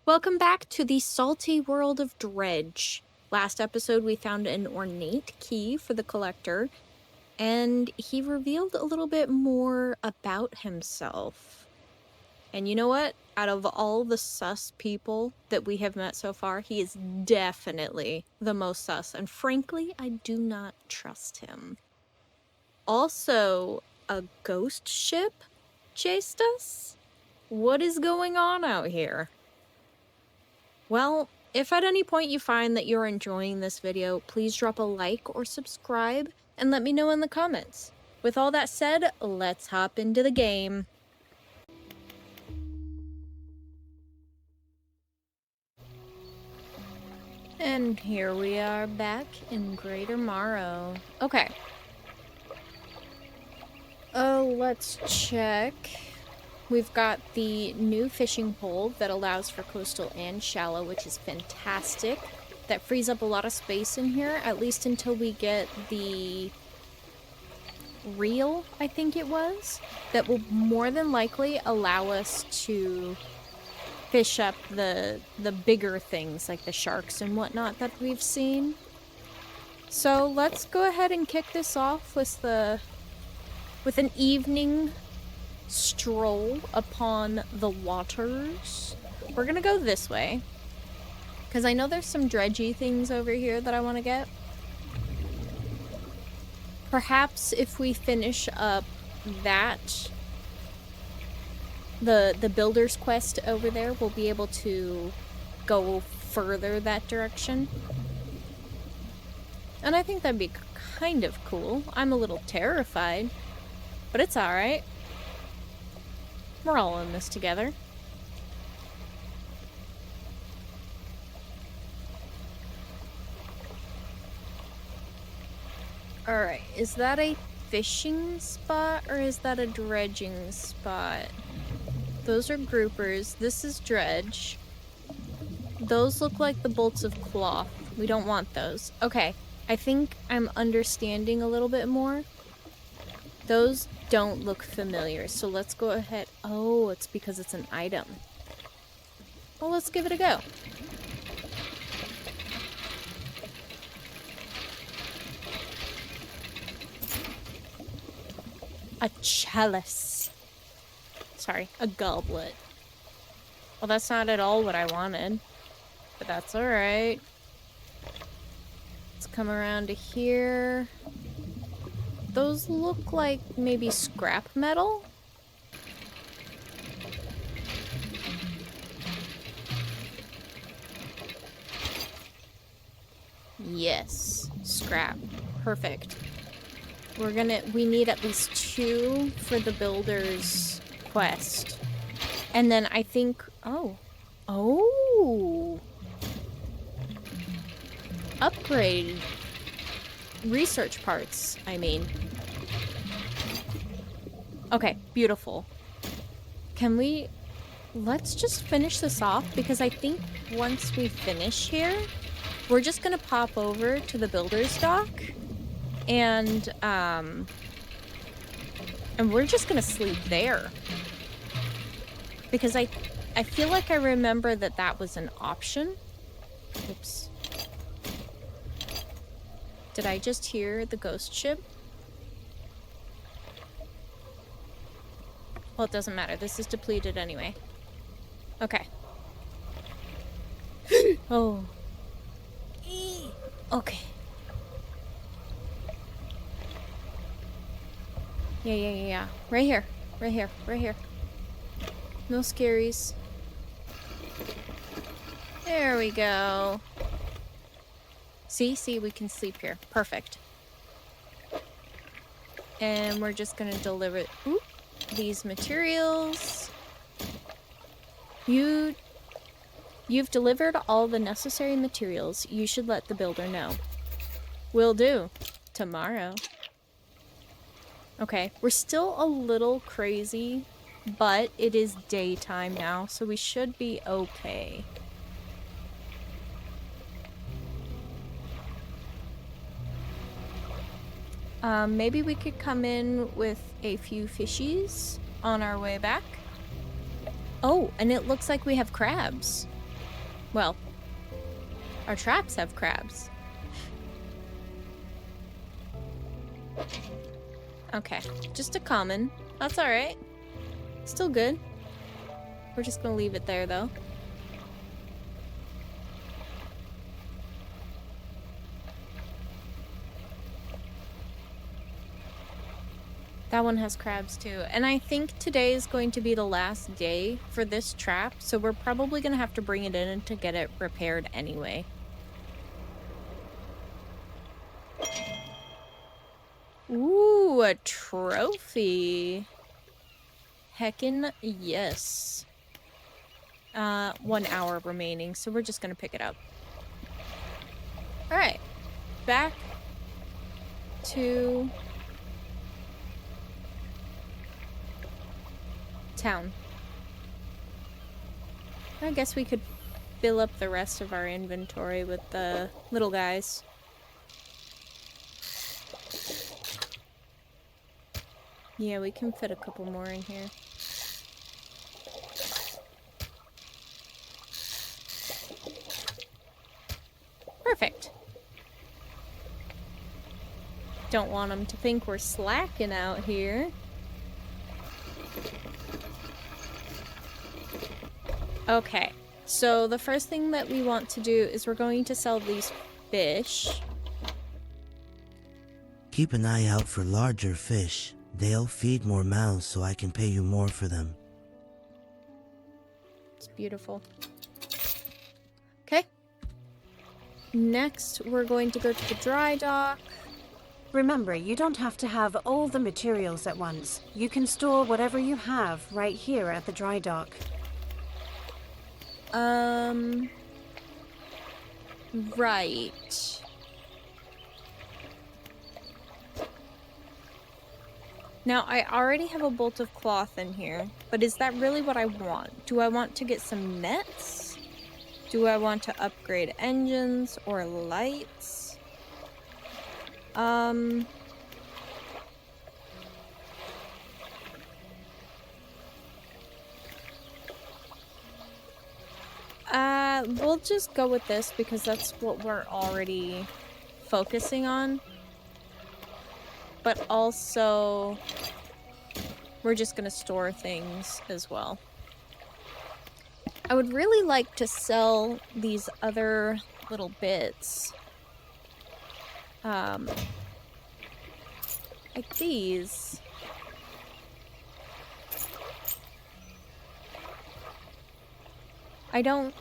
Welcome back to the salty world of Dredge. Last episode we found an ornate key for the collector, and he revealed a little bit more about himself. And you know what? Out of all the sus people that we have met so far, he is definitely the most sus, and frankly, I do not trust him. Also, a ghost ship chased us? What is going on out here? Well, if at any point you find that you're enjoying this video, please drop a like or subscribe and let me know in the comments. With all that said, let's hop into the game. And here we are back in Greater Morrow. Okay. Oh, let's check. We've got the new fishing pole that allows for coastal and shallow, which is fantastic. That frees up a lot of space in here, at least until we get the reel, I think it was, that will more than likely allow us to fish up the bigger things like the sharks and whatnot that we've seen. So let's go ahead and kick this off with an evening stroll upon the waters. We're gonna go this way because I know there's some dredgy things over here that I want to get. Perhaps if we finish up that the builder's quest over there, we'll be able to go further that direction. And I think that'd be kind of cool. I'm a little terrified, but it's alright. We're all in this together. Alright, is that a fishing spot or is that a dredging spot? Those are groupers. This is dredge. Those look like the bolts of cloth. We don't want those. Okay, I think I'm understanding a little bit more. Those don't look familiar, so let's go ahead. Oh, it's because it's an item. Well, let's give it a go. A chalice. Sorry, a goblet. Well, that's not at all what I wanted, but that's alright. Let's come around to here. Those look like maybe scrap metal? Yes, scrap. Perfect. We need at least 2 for the builder's quest. And then I think, oh. Upgrade. Research parts, I mean. Okay, beautiful. Let's just finish this off, because I think once we finish here, we're just gonna pop over to the builder's dock, and we're just gonna sleep there. Because I feel like I remember that was an option. Oops. Did I just hear the ghost ship? Well, it doesn't matter. This is depleted anyway. Okay. Oh. Okay. Yeah. Right here. No scaries. There we go. See, we can sleep here. Perfect. And we're just gonna deliver these materials. You've delivered all the necessary materials. You should let the builder know. Will do. Tomorrow. Okay, we're still a little crazy, but it is daytime now, so we should be okay. Maybe we could come in with a few fishies on our way back. Oh, and it looks like we have crabs. Well, our traps have crabs. Okay, just a common. That's alright. Still good. We're just gonna leave it there, though. That one has crabs too. And I think today is going to be the last day for this trap, so we're probably going to have to bring it in to get it repaired anyway. Ooh, a trophy. Heckin' yes. 1 hour remaining, so we're just going to pick it up. Alright. Back to town. I guess we could fill up the rest of our inventory with the little guys. Yeah, we can fit a couple more in here. Perfect. Don't want them to think we're slacking out here. Okay, so the first thing that we want to do is we're going to sell these fish. Keep an eye out for larger fish. They'll feed more mouths so I can pay you more for them. It's beautiful. Okay. Next, we're going to go to the dry dock. Remember, you don't have to have all the materials at once. You can store whatever you have right here at the dry dock. Right. Now, I already have a bolt of cloth in here, but is that really what I want? Do I want to get some nets? Do I want to upgrade engines or lights? We'll just go with this because that's what we're already focusing on. But also, we're just gonna store things as well. I would really like to sell these other little bits. Like these. I don't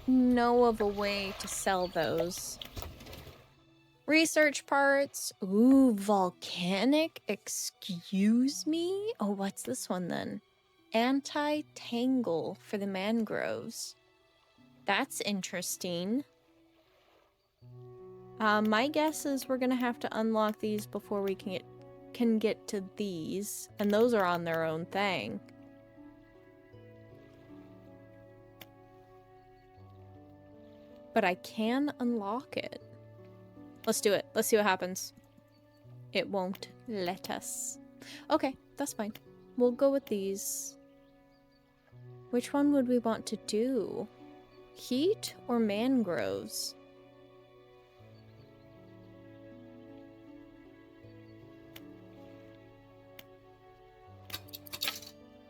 know of a way to sell those. Research parts. Ooh, volcanic. Excuse me? Oh, what's this one then? Anti-tangle for the mangroves. That's interesting. My guess is we're gonna have to unlock these before we can get to these. And those are on their own thing. But I can unlock it. Let's do it. Let's see what happens. It won't let us. Okay, that's fine. We'll go with these. Which one would we want to do? Heat or mangroves?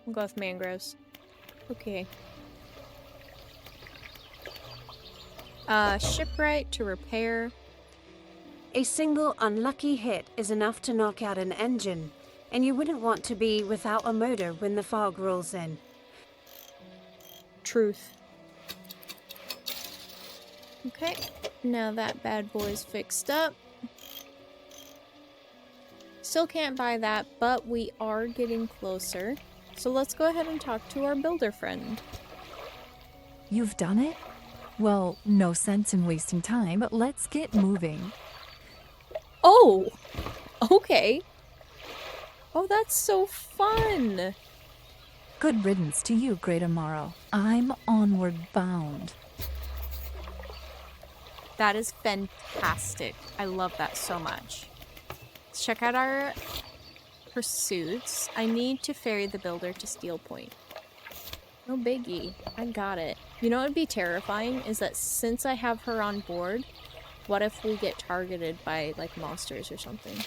We'll go with mangroves. Okay. Shipwright to repair. A single unlucky hit is enough to knock out an engine, and you wouldn't want to be without a motor when the fog rolls in. Truth. Okay, now that bad boy's fixed up. Still can't buy that, but we are getting closer. So let's go ahead and talk to our builder friend. You've done it? Well, no sense in wasting time, but let's get moving. Oh! Okay. Oh, that's so fun! Good riddance to you, Great Amaro. I'm onward bound. That is fantastic. I love that so much. Let's check out our pursuits. I need to ferry the builder to Steel Point. No biggie. I got it. You know what would be terrifying is that since I have her on board, what if we get targeted by, like, monsters or something?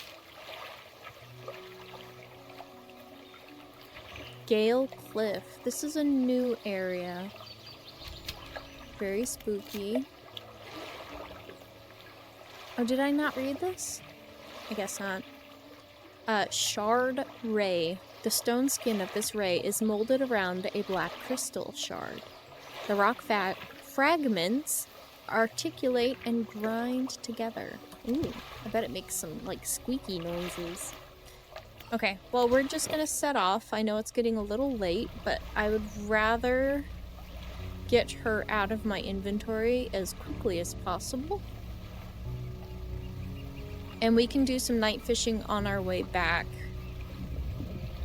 Gale Cliff. This is a new area. Very spooky. Oh, did I not read this? I guess not. Shard Ray. The stone skin of this ray is molded around a black crystal shard. The rock fragments articulate and grind together. Ooh, I bet it makes some, like, squeaky noises. Okay, well, we're just gonna set off. I know it's getting a little late, but I would rather get her out of my inventory as quickly as possible. And we can do some night fishing on our way back.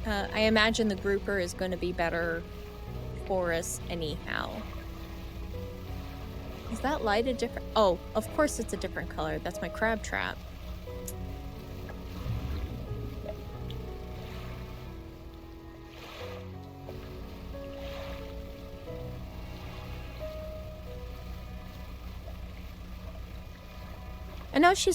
I imagine the grouper is going to be better for us anyhow. Is that light a different... Oh, of course it's a different color. That's my crab trap. I know she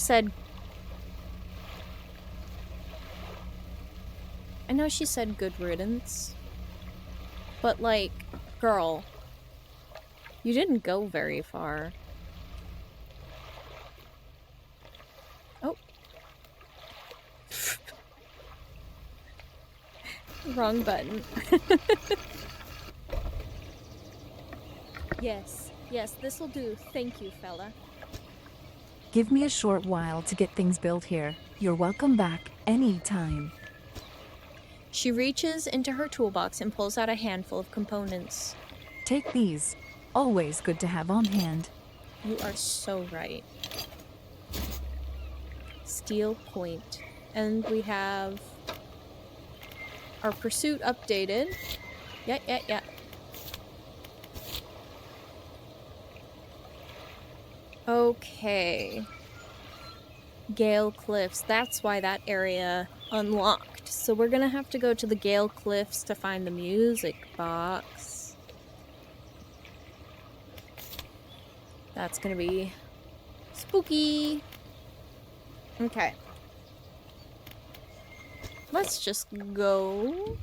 said good riddance, but, like, girl, you didn't go very far. Oh. Wrong button. Yes, this'll do. Thank you, fella. Give me a short while to get things built here. You're welcome back anytime. She reaches into her toolbox and pulls out a handful of components. Take these. Always good to have on hand. You are so right. Steel point. And we have our pursuit updated. Yeah. Okay. Gale Cliffs. That's why that area unlocked. So we're gonna have to go to the Gale Cliffs to find the music box. That's gonna be spooky. Okay. Let's just go.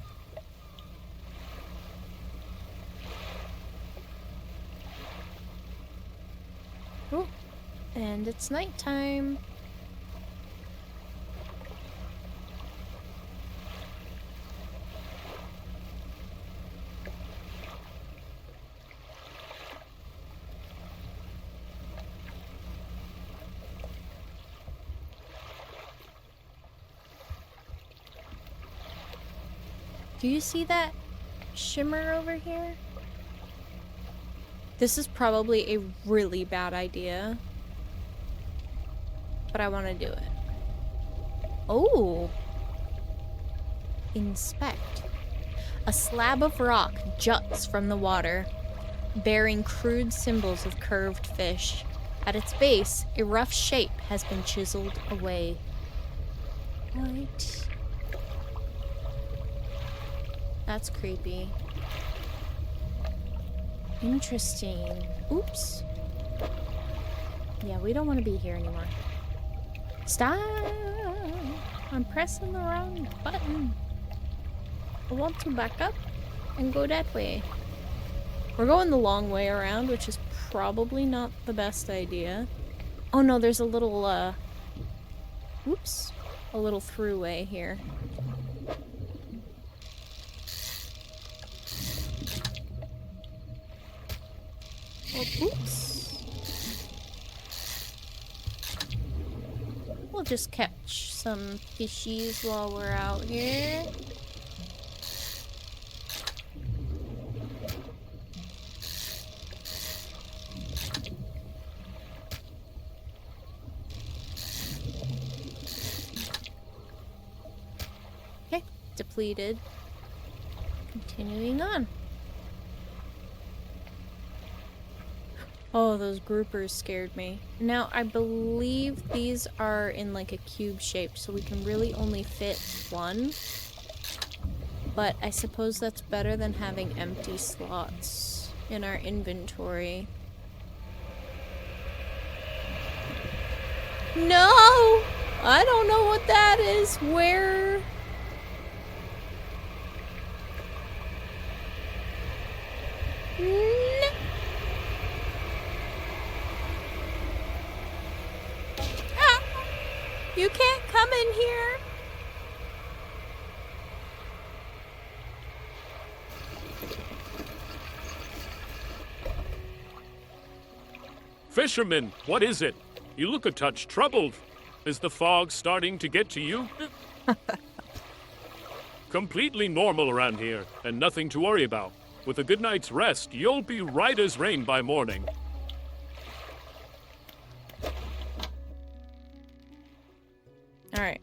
Oh, and it's nighttime. Do you see that shimmer over here? This is probably a really bad idea, but I want to do it. Oh! Inspect. A slab of rock juts from the water, bearing crude symbols of curved fish. At its base, a rough shape has been chiseled away. What? That's creepy. Interesting. Oops. Yeah, we don't want to be here anymore. Stop! I'm pressing the wrong button. I want to back up and go that way. We're going the long way around, which is probably not the best idea. Oh no, there's a little, oops. A little throughway here. Oh, oops. We'll just catch some fishies while we're out here. Okay, depleted. Continuing on. Oh, those groupers scared me. Now, I believe these are in like a cube shape, so we can really only fit one. But I suppose that's better than having empty slots. in our inventory. No! I don't know what that is. Where? No. Ah! You can't come in here. Fisherman, what is it? You look a touch troubled. Is the fog starting to get to you? Completely normal around here, and nothing to worry about. With a good night's rest, you'll be right as rain by morning. Alright.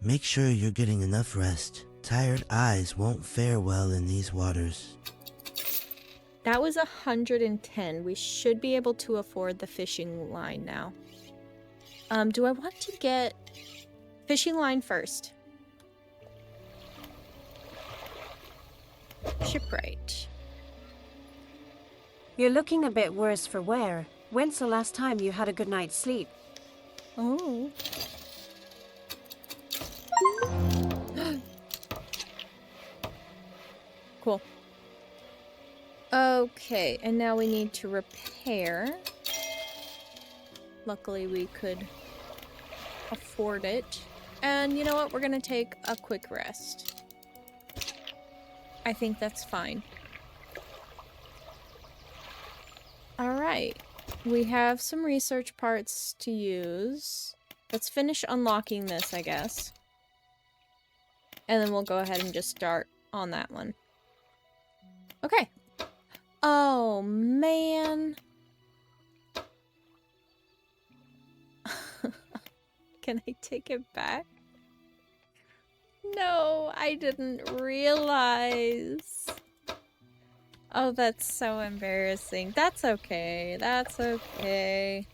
Make sure you're getting enough rest. Tired eyes won't fare well in these waters. That was 110. We should be able to afford the fishing line now. Do I want to get fishing line first? Shipwright. You're looking a bit worse for wear. When's the last time you had a good night's sleep? Oh. Cool. Okay, and now we need to repair. Luckily we could afford it. And you know what? We're gonna take a quick rest. I think that's fine. Alright. We have some research parts to use. Let's finish unlocking this, I guess. And then we'll go ahead and just start on that one. Okay. Oh, man. Can I take it back? No, I didn't realize. Oh, that's so embarrassing. That's okay. That's okay.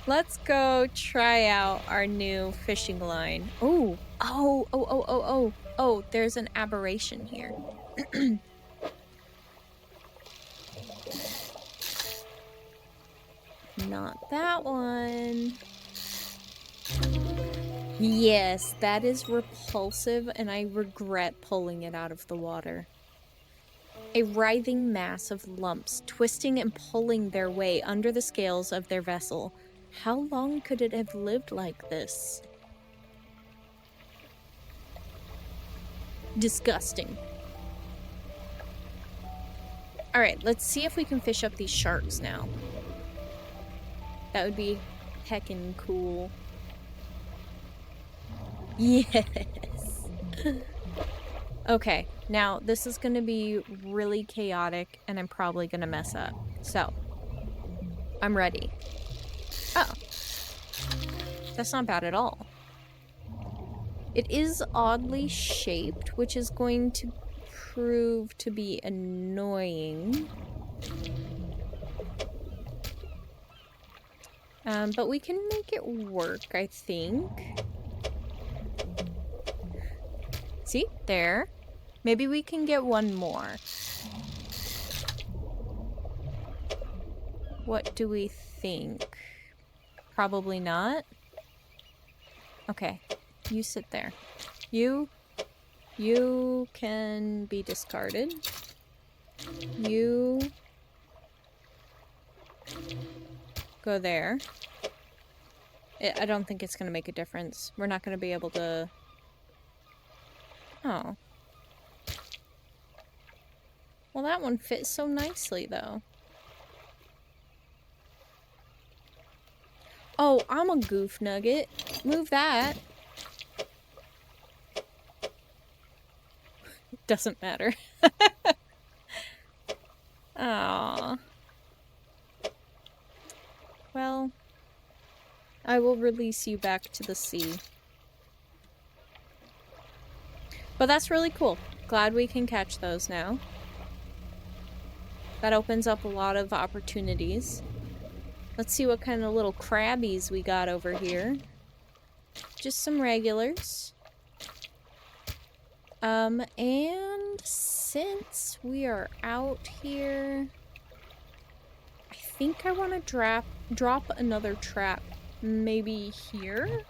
Let's go try out our new fishing line. Oh, oh, there's an aberration here. Not that one. Yes, that is repulsive, and I regret pulling it out of the water. A writhing mass of lumps, twisting and pulling their way under the scales of their vessel. How long could it have lived like this? Disgusting. Alright, let's see if we can fish up these sharks now. That would be heckin' cool. Yes! Okay, now this is gonna be really chaotic and I'm probably gonna mess up. So, I'm ready. Oh. That's not bad at all. It is oddly shaped, which is going to prove to be annoying. But we can make it work, I think. See? There. Maybe we can get one more. What do we think? Probably not. Okay. You sit there. You can be discarded. You go there. I don't think it's going to make a difference. We're not going to be able to... Oh. Well, that one fits so nicely, though. Oh, I'm a goof nugget. Move that. Doesn't matter. Aww. Well, I will release you back to the sea. But that's really cool. Glad we can catch those now. That opens up a lot of opportunities. Let's see what kind of little crabbies we got over here. Just some regulars. And since we are out here, I think I want to drop another trap maybe here?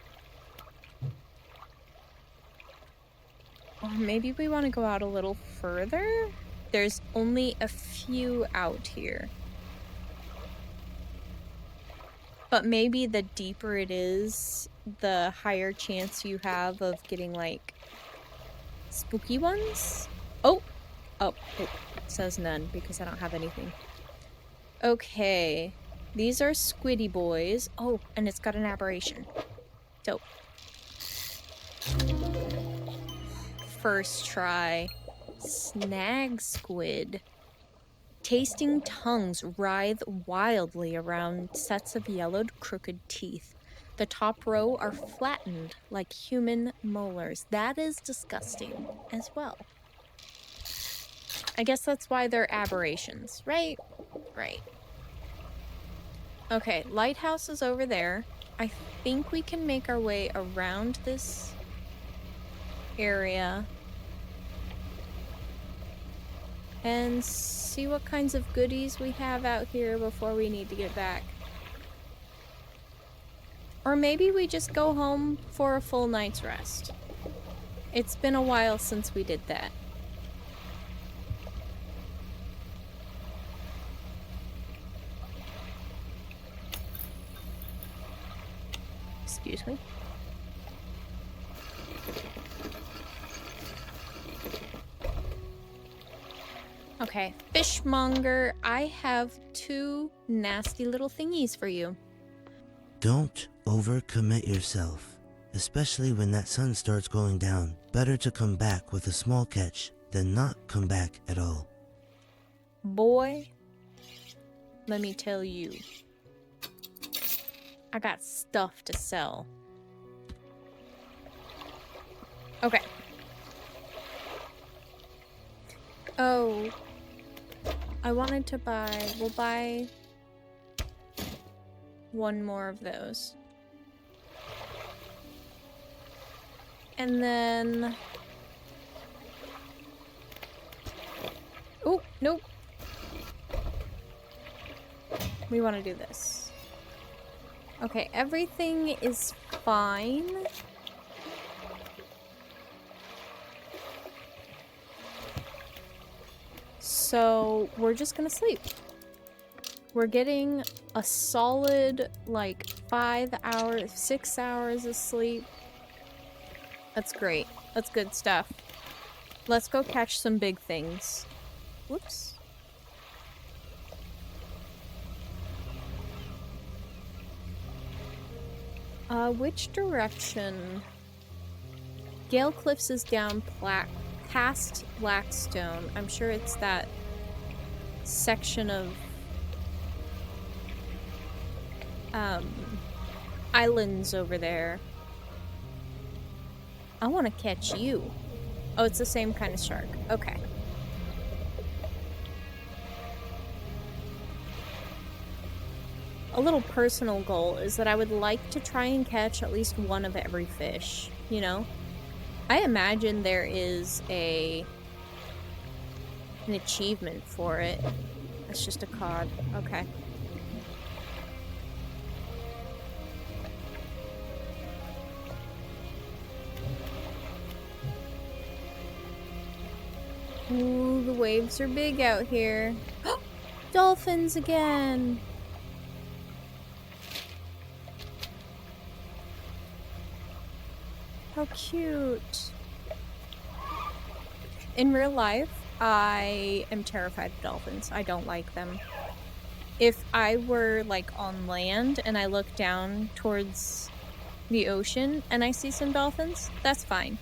Or maybe we want to go out a little further? There's only a few out here. But maybe the deeper it is, the higher chance you have of getting, like, spooky ones? Oh! Oh, it says none because I don't have anything. Okay. These are squiddy boys. Oh, and it's got an aberration. Dope. First try. Snag squid. Tasting tongues writhe wildly around sets of yellowed, crooked teeth. The top row are flattened like human molars. That is disgusting as well. I guess that's why they're aberrations, right? Right. Okay, lighthouse is over there. I think we can make our way around this area and see what kinds of goodies we have out here before we need to get back. Or maybe we just go home for a full night's rest. It's been a while since we did that. Excuse me. Okay, fishmonger, I have 2 nasty little thingies for you. Don't overcommit yourself, especially when that sun starts going down. Better to come back with a small catch than not come back at all. Boy, let me tell you, I got stuff to sell. Okay. Oh, I wanted to buy, we'll buy 1 more of those. And then, oh, nope. We want to do this. Okay, everything is fine. So we're just gonna sleep. We're getting a solid, like, 5 hours, 6 hours of sleep. That's great. That's good stuff. Let's go catch some big things. Whoops. Which direction? Gale Cliffs is down past Blackstone. I'm sure it's that section of islands over there. I want to catch you. Oh, it's the same kind of shark. Okay. A little personal goal is that I would like to try and catch at least 1 of every fish, you know? I imagine there is an achievement for it. It's just a cod. Okay. Ooh, the waves are big out here. Dolphins again! How cute. In real life, I am terrified of dolphins. I don't like them. If I were, like, on land and I look down towards the ocean and I see some dolphins, that's fine.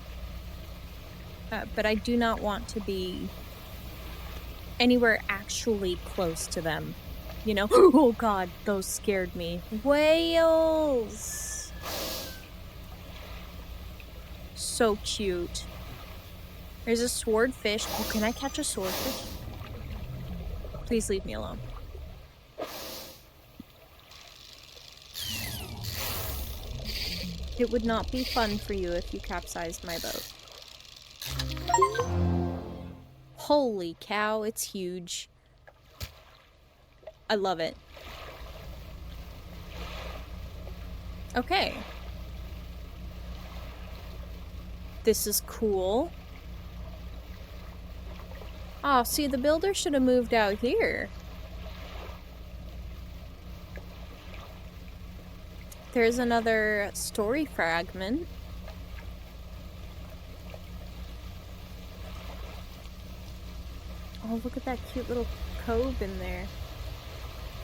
But I do not want to be anywhere actually close to them. You know? Oh god, those scared me. Whales! So cute. There's a swordfish. Oh, can I catch a swordfish? Please leave me alone. It would not be fun for you if you capsized my boat. Holy cow, it's huge. I love it. Okay. This is cool. Oh, see, the builder should have moved out here. There's another story fragment. Oh, look at that cute little cove in there.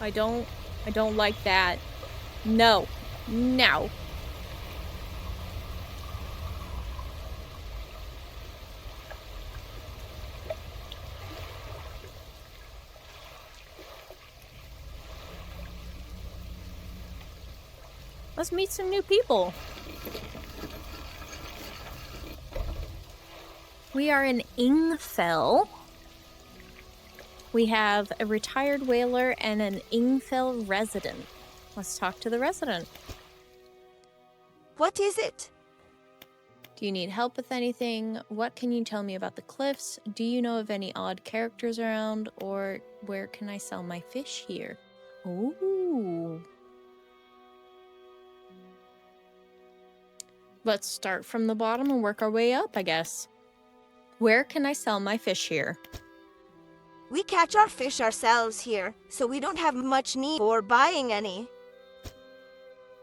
I don't like that. No. No. Let's meet some new people. We are in Ingfell. We have a retired whaler and an Ingfell resident. Let's talk to the resident. What is it? Do you need help with anything? What can you tell me about the cliffs? Do you know of any odd characters around? Or where can I sell my fish here? Ooh. Let's start from the bottom and work our way up, I guess. Where can I sell my fish here? We catch our fish ourselves here, so we don't have much need for buying any.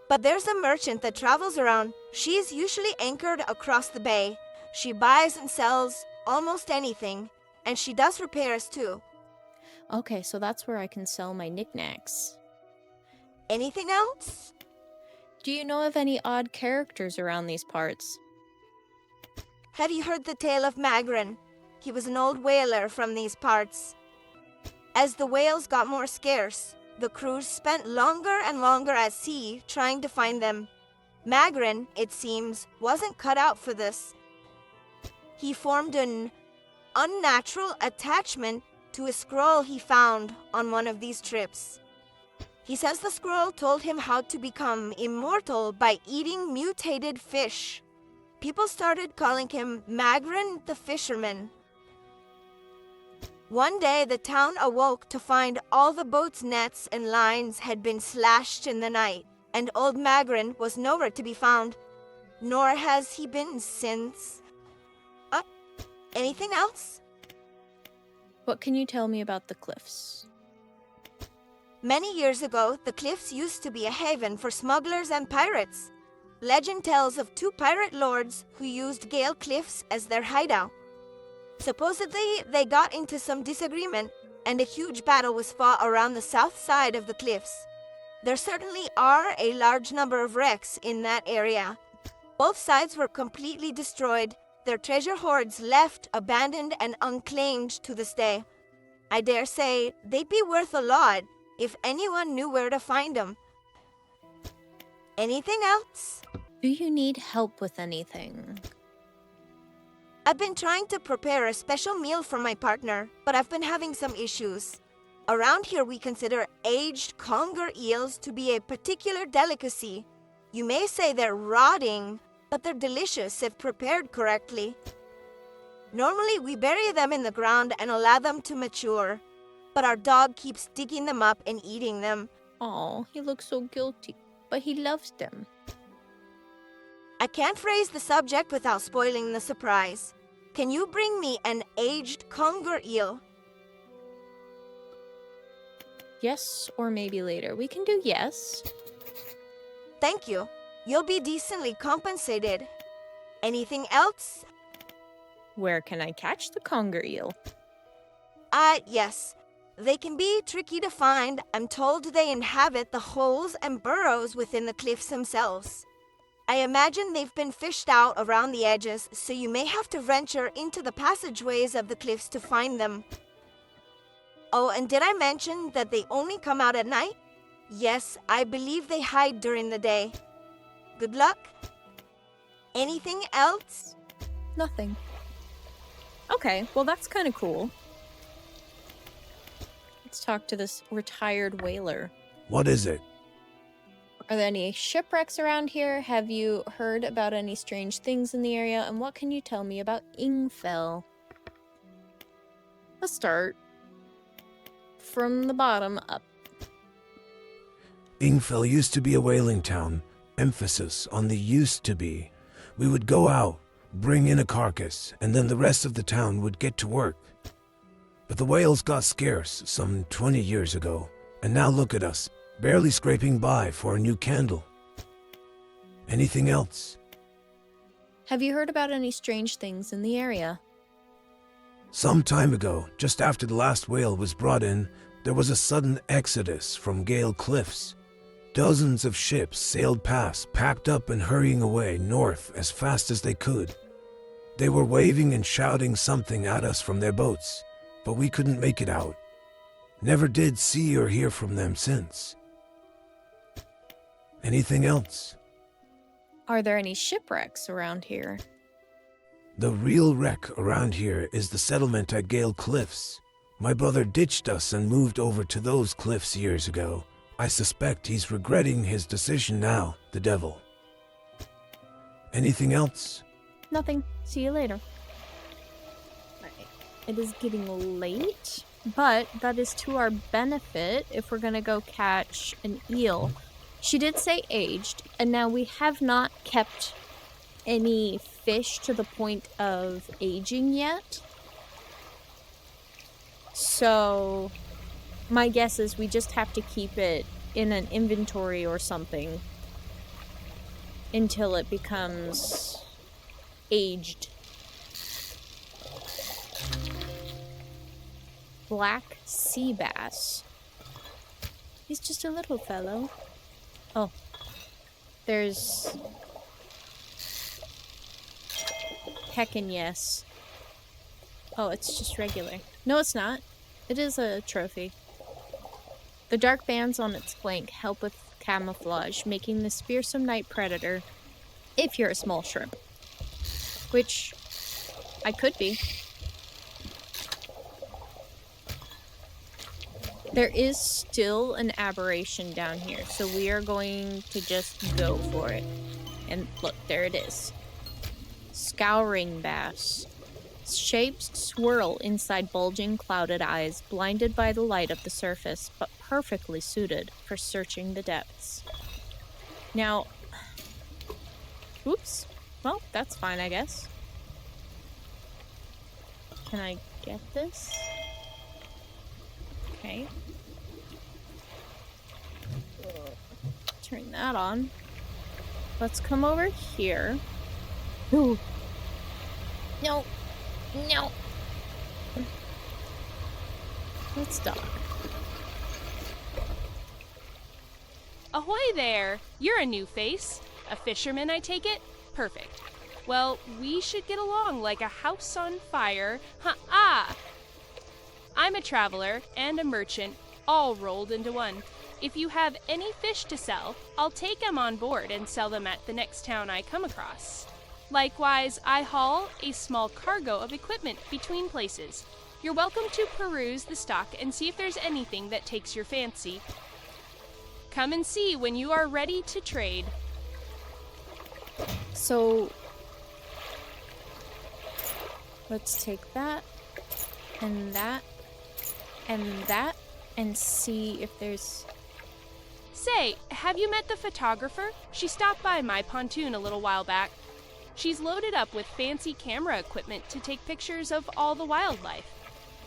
But there's a merchant that travels around. She's usually anchored across the bay. She buys and sells almost anything, and she does repairs too. Okay, so that's where I can sell my knickknacks. Anything else? Do you know of any odd characters around these parts? Have you heard the tale of Magrin? He was an old whaler from these parts. As the whales got more scarce, the crews spent longer and longer at sea trying to find them. Magrin, it seems, wasn't cut out for this. He formed an unnatural attachment to a scroll he found on one of these trips. He says the scroll told him how to become immortal by eating mutated fish. People started calling him Magrin the Fisherman. One day, the town awoke to find all the boat's nets and lines had been slashed in the night, and old Magrin was nowhere to be found, nor has he been since. Anything else? What can you tell me about the cliffs? Many years ago, the cliffs used to be a haven for smugglers and pirates. Legend tells of two pirate lords who used Gale Cliffs as their hideout. Supposedly, they got into some disagreement, and a huge battle was fought around the south side of the cliffs. There certainly are a large number of wrecks in that area. Both sides were completely destroyed, their treasure hoards left abandoned and unclaimed to this day. I dare say they'd be worth a lot if anyone knew where to find them. Anything else? Do you need help with anything? I've been trying to prepare a special meal for my partner, but I've been having some issues. Around here we consider aged conger eels to be a particular delicacy. You may say they're rotting, but they're delicious if prepared correctly. Normally we bury them in the ground and allow them to mature, but our dog keeps digging them up and eating them. Oh, he looks so guilty, but he loves them. I can't phrase the subject without spoiling the surprise. Can you bring me an aged conger eel? Yes, or maybe later. We can do yes. Thank you. You'll be decently compensated. Anything else? Where can I catch the conger eel? Yes. They can be tricky to find. I'm told they inhabit the holes and burrows within the cliffs themselves. I imagine they've been fished out around the edges, so you may have to venture into the passageways of the cliffs to find them. Oh, and did I mention that they only come out at night? Yes, I believe they hide during the day. Good luck. Anything else? Nothing. Okay, well that's kind of cool. Let's talk to this retired whaler. What is it? Are there any shipwrecks around here? Have you heard about any strange things in the area? And what can you tell me about Ingfell? Let's start from the bottom up. Ingfell used to be a whaling town. Emphasis on the used to be. We would go out, bring in a carcass, and then the rest of the town would get to work. But the whales got scarce some 20 years ago, and now look at us, barely scraping by for a new candle. Anything else? Have you heard about any strange things in the area? Some time ago, just after the last whale was brought in, there was a sudden exodus from Gale Cliffs. Dozens of ships sailed past, packed up and hurrying away north as fast as they could. They were waving and shouting something at us from their boats, but we couldn't make it out. Never did see or hear from them since. Anything else? Are there any shipwrecks around here? The real wreck around here is the settlement at Gale Cliffs. My brother ditched us and moved over to those cliffs years ago. I suspect he's regretting his decision now, the devil. Anything else? Nothing. See you later. Alright. It is getting late, but that is to our benefit if we're gonna go catch an eel. She did say aged, and now we have not kept any fish to the point of aging yet. So my guess is we just have to keep it in an inventory or something until it becomes aged. Black sea bass. He's just a little fellow. Oh, there's heckin' yes. Oh, it's just regular. No, it's not. It is a trophy. The dark bands on its flank help with camouflage, making this fearsome night predator, if you're a small shrimp. Which I could be. There is still an aberration down here, so we are going to just go for it. And look, there it is. Scouring bass. Shapes swirl inside bulging, clouded eyes, blinded by the light of the surface, but perfectly suited for searching the depths. Now, oops. Well, that's fine, I guess. Can I get this? Okay. Turn that on. Let's come over here. Ooh. No. No. Let's dock. Ahoy there! You're a new face. A fisherman, I take it? Perfect. Well, we should get along like a house on fire. Ha-ah! I'm a traveler and a merchant, all rolled into one. If you have any fish to sell, I'll take them on board and sell them at the next town I come across. Likewise, I haul a small cargo of equipment between places. You're welcome to peruse the stock and see if there's anything that takes your fancy. Come and see when you are ready to trade. So, let's take that, and that, and that, and see if there's... Say, have you met the photographer? She stopped by my pontoon a little while back. She's loaded up with fancy camera equipment to take pictures of all the wildlife.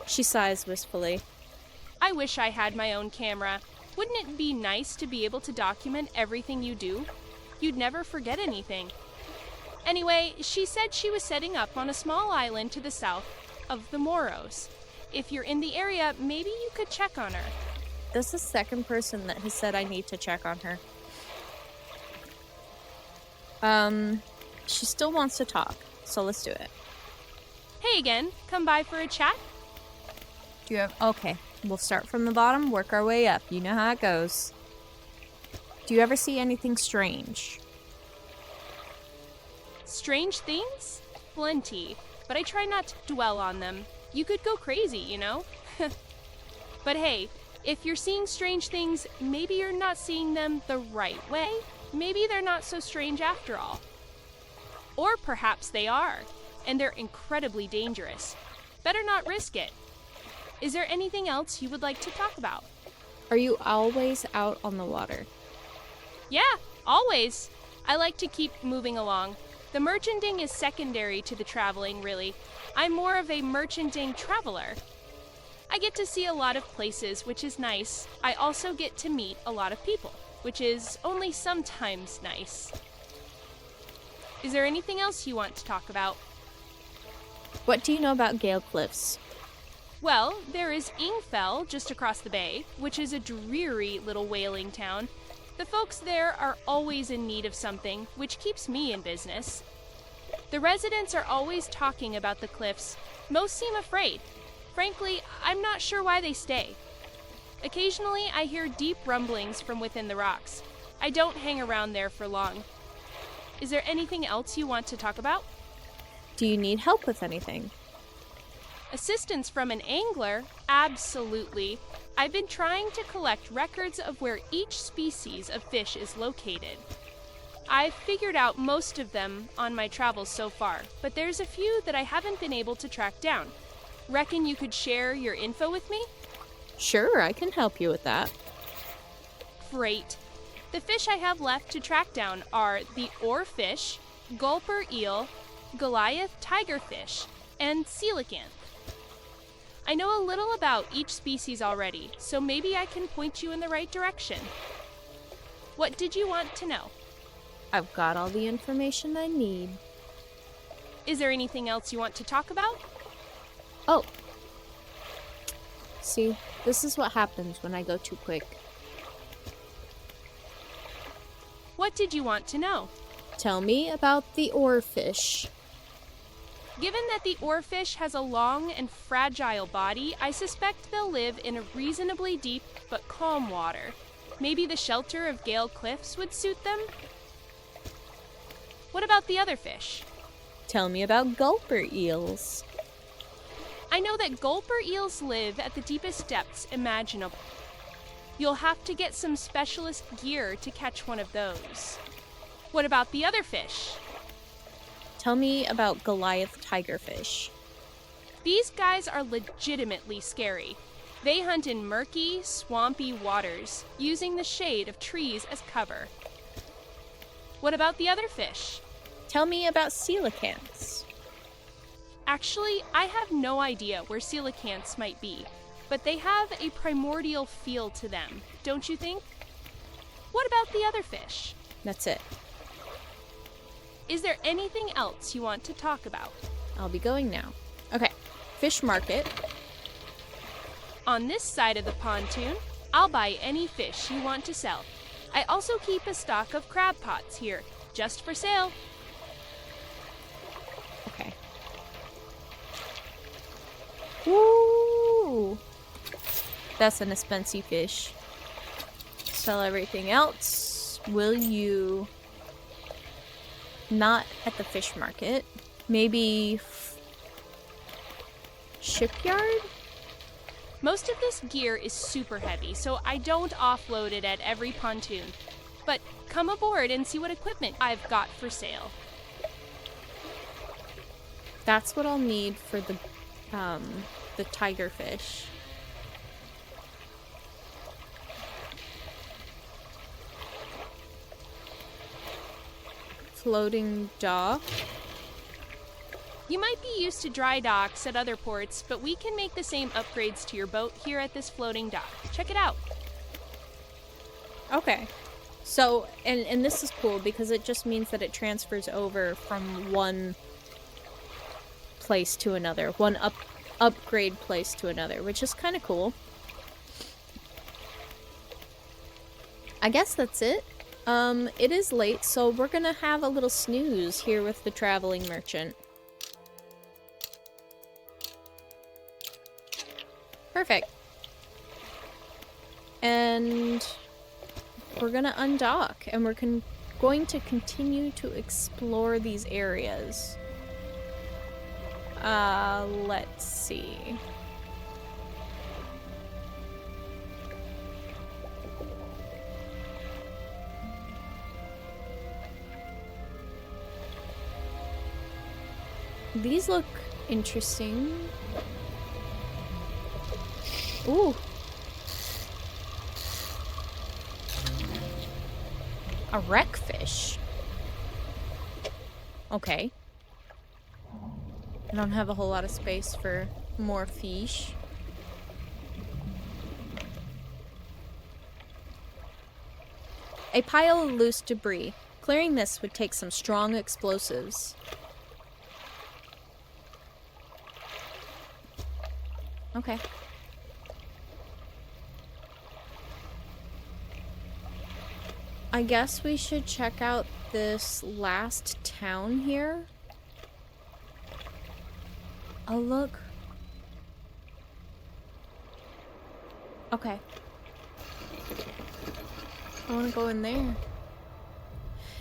She sighs wistfully. I wish I had my own camera. Wouldn't it be nice to be able to document everything you do? You'd never forget anything. Anyway, she said she was setting up on a small island to the south of the Moros. If you're in the area, maybe you could check on her. This is the second person that has said I need to check on her. She still wants to talk, so let's do it. Hey again, come by for a chat? Do you have... Okay, we'll start from the bottom, work our way up. You know how it goes. Do you ever see anything strange? Strange things? Plenty, but I try not to dwell on them. You could go crazy, you know? But hey, if you're seeing strange things, maybe you're not seeing them the right way. Maybe they're not so strange after all. Or perhaps they are, and they're incredibly dangerous. Better not risk it. Is there anything else you would like to talk about? Are you always out on the water? Yeah, always. I like to keep moving along. The merchanting is secondary to the traveling, really. I'm more of a merchanting traveler. I get to see a lot of places, which is nice. I also get to meet a lot of people, which is only sometimes nice. Is there anything else you want to talk about? What do you know about Gale Cliffs? Well, there is Ingfell just across the bay, which is a dreary little whaling town. The folks there are always in need of something, which keeps me in business. The residents are always talking about the cliffs. Most seem afraid. Frankly, I'm not sure why they stay. Occasionally, I hear deep rumblings from within the rocks. I don't hang around there for long. Is there anything else you want to talk about? Do you need help with anything? Assistance from an angler? Absolutely. I've been trying to collect records of where each species of fish is located. I've figured out most of them on my travels so far, but there's a few that I haven't been able to track down. Reckon you could share your info with me? Sure, I can help you with that. Great. The fish I have left to track down are the oarfish, gulper eel, Goliath tigerfish, and coelacanth. I know a little about each species already, so maybe I can point you in the right direction. What did you want to know? I've got all the information I need. Is there anything else you want to talk about? Oh. See, this is what happens when I go too quick. What did you want to know? Tell me about the oarfish. Given that the oarfish has a long and fragile body, I suspect they'll live in a reasonably deep but calm water. Maybe the shelter of Gale Cliffs would suit them? What about the other fish? Tell me about gulper eels. I know that gulper eels live at the deepest depths imaginable. You'll have to get some specialist gear to catch one of those. What about the other fish? Tell me about Goliath tigerfish. These guys are legitimately scary. They hunt in murky, swampy waters, using the shade of trees as cover. What about the other fish? Tell me about coelacanths. Actually, I have no idea where coelacanths might be, but they have a primordial feel to them, don't you think? What about the other fish? That's it. Is there anything else you want to talk about? I'll be going now. Okay, fish market. On this side of the pontoon, I'll buy any fish you want to sell. I also keep a stock of crab pots here, just for sale. Okay. Woo! That's an expensive fish. Sell everything else. Will you... Not at the fish market. Maybe... Shipyard? Most of this gear is super heavy, so I don't offload it at every pontoon. But come aboard and see what equipment I've got for sale. That's what I'll need for the tigerfish. Floating dock. You might be used to dry docks at other ports, but we can make the same upgrades to your boat here at this floating dock. Check it out. Okay. So, and this is cool because it just means that it transfers over from one place to another, one upgrade place to another, which is kind of cool. I guess that's it. It is late, so we're gonna have a little snooze here with the traveling merchant. Perfect. And we're gonna undock, and we're going to continue to explore these areas. Let's see. These look interesting. Ooh. A wreckfish. Okay. I don't have a whole lot of space for more fish. A pile of loose debris. Clearing this would take some strong explosives. Okay. I guess we should check out this last town here. Oh, look. Okay. I want to go in there.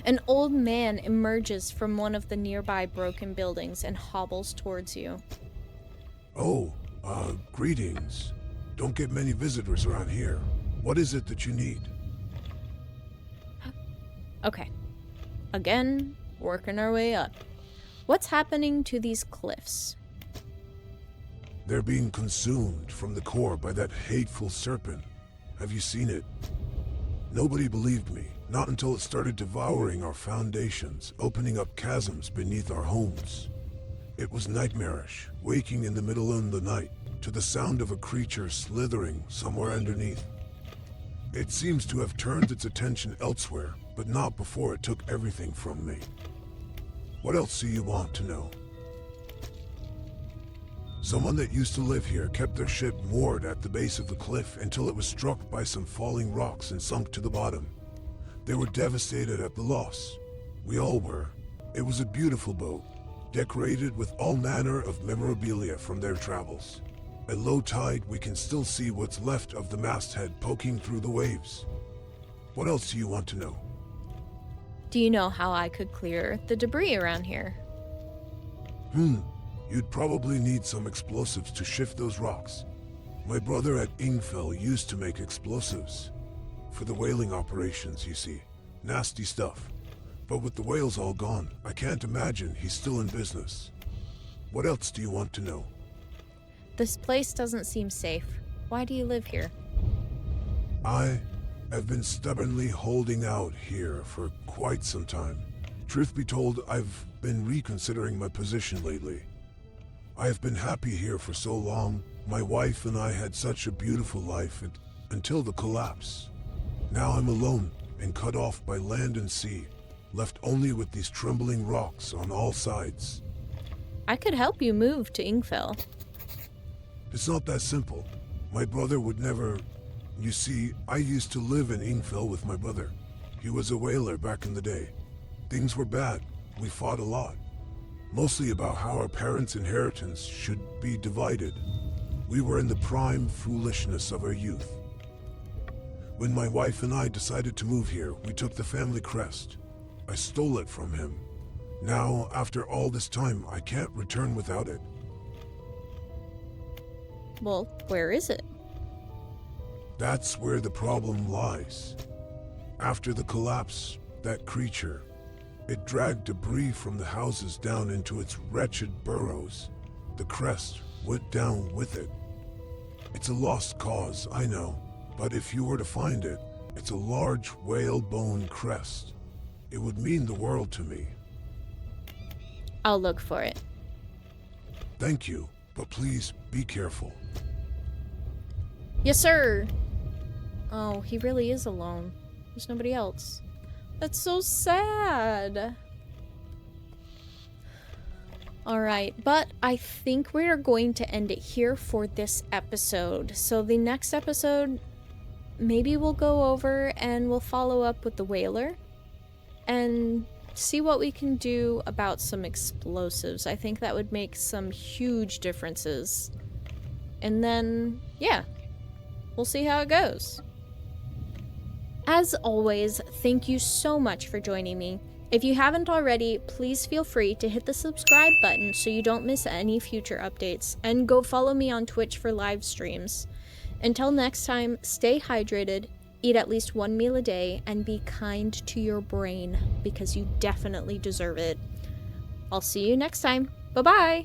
An old man emerges from one of the nearby broken buildings and hobbles towards you. Oh, greetings. Don't get many visitors around here. What is it that you need? Okay. Again, working our way up. What's happening to these cliffs? They're being consumed from the core by that hateful serpent. Have you seen it? Nobody believed me, not until it started devouring our foundations, opening up chasms beneath our homes. It was nightmarish, waking in the middle of the night to the sound of a creature slithering somewhere underneath. It seems to have turned its attention elsewhere, but not before it took everything from me. What else do you want to know? Someone that used to live here kept their ship moored at the base of the cliff until it was struck by some falling rocks and sunk to the bottom. They were devastated at the loss. We all were. It was a beautiful boat, decorated with all manner of memorabilia from their travels. At low tide, we can still see what's left of the masthead poking through the waves. What else do you want to know? Do you know how I could clear the debris around here? You'd probably need some explosives to shift those rocks. My brother at Ingfell used to make explosives. For the whaling operations, you see. Nasty stuff. But with the whales all gone, I can't imagine he's still in business. What else do you want to know? This place doesn't seem safe. Why do you live here? I have been stubbornly holding out here for quite some time. Truth be told, I've been reconsidering my position lately. I have been happy here for so long. My wife and I had such a beautiful life until the collapse. Now I'm alone and cut off by land and sea, left only with these trembling rocks on all sides. I could help you move to Ingfell. It's not that simple. My brother would never... You see, I used to live in Ingfell with my brother. He was a whaler back in the day. Things were bad. We fought a lot. Mostly about how our parents' inheritance should be divided. We were in the prime foolishness of our youth. When my wife and I decided to move here, we took the family crest. I stole it from him. Now, after all this time, I can't return without it. Well, where is it? That's where the problem lies. After the collapse, that creature, it dragged debris from the houses down into its wretched burrows. The crest went down with it. It's a lost cause, I know, but if you were to find it, it's a large whalebone crest. It would mean the world to me. I'll look for it. Thank you, but please be careful. Yes, sir. Oh, he really is alone. There's nobody else. That's so sad. Alright, but I think we are going to end it here for this episode. So the next episode, maybe we'll go over and we'll follow up with the whaler and see what we can do about some explosives. I think that would make some huge differences. And then, yeah, we'll see how it goes. As always, thank you so much for joining me. If you haven't already, please feel free to hit the subscribe button so you don't miss any future updates, and go follow me on Twitch for live streams. Until next time, stay hydrated, eat at least one meal a day, and be kind to your brain, because you definitely deserve it. I'll see you next time. Bye-bye!